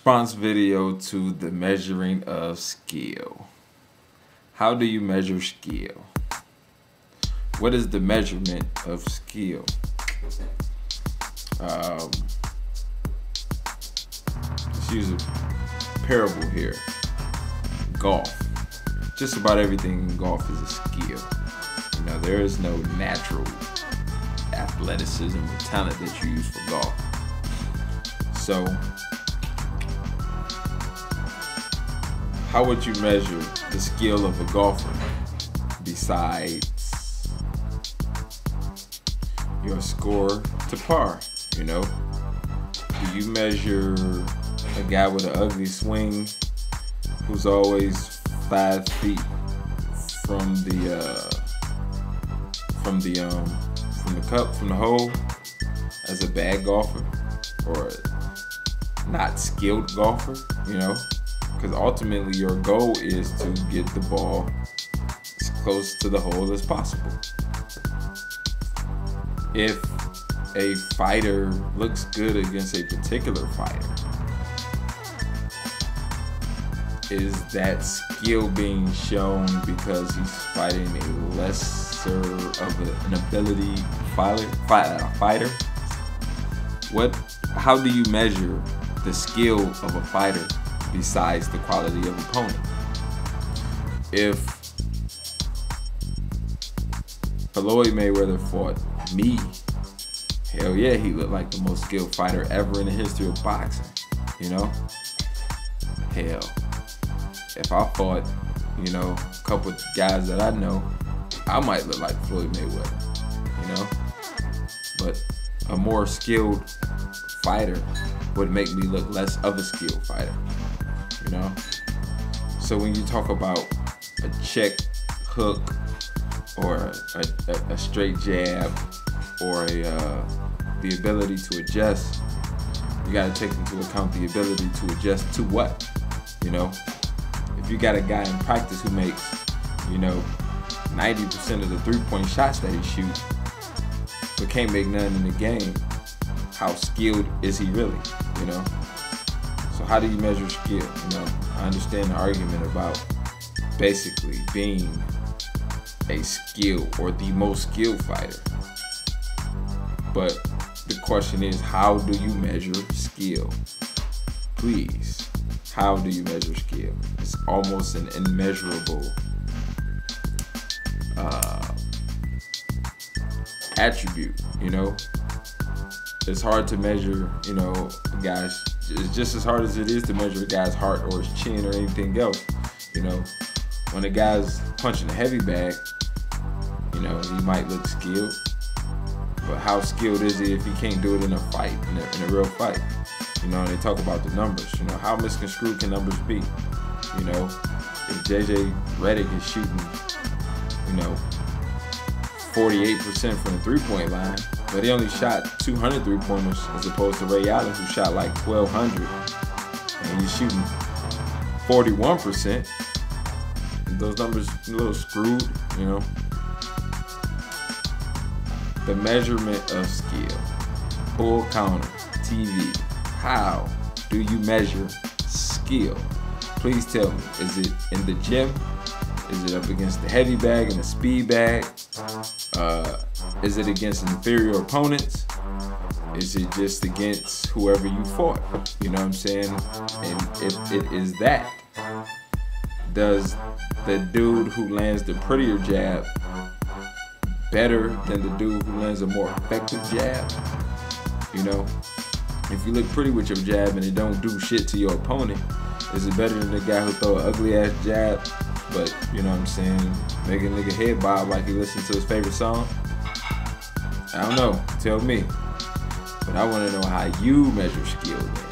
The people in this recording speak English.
Response video to the measuring of skill. How do you measure skill? What is the measurement of skill? Let's use a parable here. Golf. Just about everything in golf is a skill. You know, there is no natural athleticism or talent that you use for golf. So, how would you measure the skill of a golfer besides your score to par? You know, do you measure a guy with an ugly swing who's always 5 feet from the hole as a bad golfer or a not skilled golfer? You know, because ultimately your goal is to get the ball as close to the hole as possible. If a fighter looks good against a particular fighter, is that skill being shown because he's fighting a lesser of an ability fighter? How do you measure the skill of a fighter besides the quality of opponent? If Floyd Mayweather fought me, hell yeah, he looked like the most skilled fighter ever in the history of boxing. You know? Hell, if I fought, you know, a couple of guys that I know, I might look like Floyd Mayweather, you know? But a more skilled fighter would make me look less of a skilled fighter, you know? So when you talk about a check hook or a straight jab or the ability to adjust, you gotta take into account the ability to adjust to what, you know? If you got a guy in practice who makes, you know, 90% of the three-point shots that he shoots, but can't make none in the game, how skilled is he really, you know? So how do you measure skill? You know, I understand the argument about basically being a skill or the most skilled fighter. But the question is, how do you measure skill? Please, how do you measure skill? It's almost an immeasurable attribute, you know? It's hard to measure, you know, guys. It's just as hard as it is to measure a guy's heart or his chin or anything else. You know, when a guy's punching a heavy bag, you know, he might look skilled, but how skilled is he if he can't do it in a fight, in a real fight? You know, and they talk about the numbers. You know, how misconstrued can numbers be? You know, if JJ Redick is shooting, you know, 48% from the three-point line, but he only shot 200 three-pointers as opposed to Ray Allen, who shot like 1,200, and he's shooting 41%. Those numbers a little screwed, you know. The measurement of skill. Bull counter, TV. How do you measure skill? Please tell me. Is it in the gym? Is it up against the heavy bag and the speed bag? Is it against inferior opponents? Is it just against whoever you fought? You know what I'm saying? And if it is that, does the dude who lands the prettier jab better than the dude who lands a more effective jab? You know, if you look pretty with your jab and it don't do shit to your opponent, is it better than the guy who throw an ugly ass jab, but, you know what I'm saying, make a nigga head bob like he listened to his favorite song? I don't know, tell me. But I want to know how you measure skill then.